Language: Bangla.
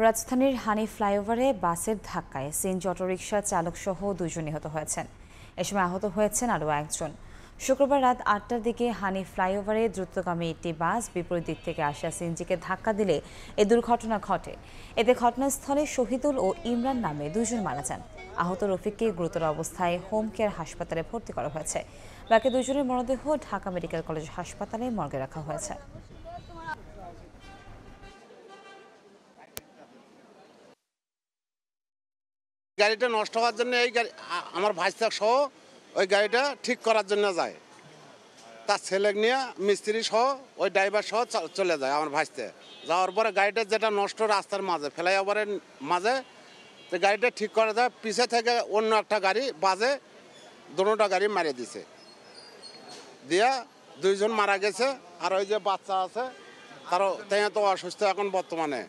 রাজধানীর হানি ফ্লাইওভারে বাসের ধাক্কায় সিএনজি অটোরিকশা চালকসহ 2 জন নিহত হয়েছেন। এ সময় আহত হয়েছেন আরও একজন। শুক্রবার রাত 8টার দিকে হানি ফ্লাইওভারে দ্রুতগামী একটি বাস বিপরীত দিক থেকে আসা সিএনজিকে ধাক্কা দিলে এ দুর্ঘটনা ঘটে। এতে ঘটনাস্থলে শহীদুল ও ইমরান নামে 2 জন মারা যান। আহত রফিককে গুরুতর অবস্থায় হোম কেয়ার হাসপাতালে ভর্তি করা হয়েছে। বাকি 2 জনের মরদেহ ঢাকা মেডিকেল কলেজ হাসপাতালে মর্গে রাখা হয়েছে। গাড়িটা নষ্ট হওয়ার জন্য এই গাড়ি আমার ভাইস্তা সহ ওই গাড়িটা ঠিক করার জন্য যায়। তার ছেলে নিয়ে মিস্ত্রি সহ ওই ড্রাইভার সহ চলে যায় আমার ভাইস্তে। যাওয়ার পরে গাড়িটা যেটা নষ্ট রাস্তার মাঝে ফ্লাইওভারের মাঝে, তো গাড়িটা ঠিক করা যায়, পিছে থেকে অন্য একটা গাড়ি বাজে দুটোটা গাড়ি মারিয়ে দিছে, দিয়া 2 জন মারা গেছে। আর ওই যে বাচ্চা আছে তারও তো অসুস্থ এখন বর্তমানে।